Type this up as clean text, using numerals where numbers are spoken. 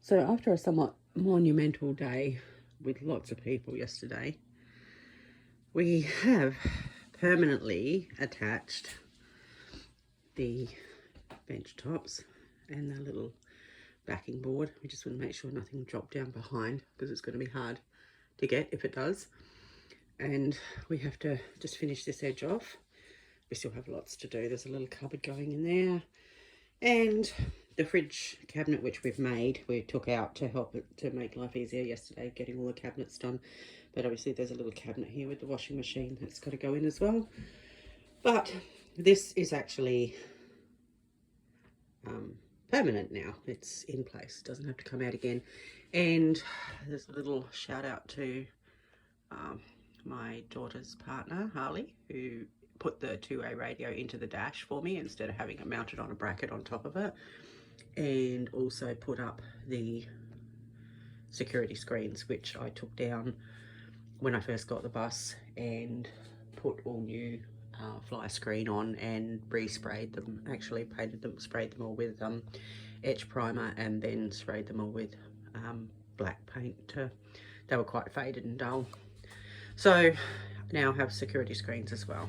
So after a somewhat monumental day with lots of people yesterday, we have permanently attached the bench tops and the little backing board. We just want to make sure nothing dropped down behind, because it's going to be hard to get if it does. And we have to just finish this edge off. We still have lots to do. There's a little cupboard going in there, and the fridge cabinet, which we've made, we took out to help it to make life easier yesterday, getting all the cabinets done. But obviously there's a little cabinet here with the washing machine that's got to go in as well. But this is actually permanent now. It's in place, it doesn't have to come out again. And there's a little shout out to my daughter's partner, Harley, who put the two-way radio into the dash for me instead of having it mounted on a bracket on top of it, and also put up the security screens, which I took down when I first got the bus, and put all new fly screen on and resprayed them, actually painted them, sprayed them all with etch primer, and then sprayed them all with black paint. They were quite faded and dull. So now I have security screens as well.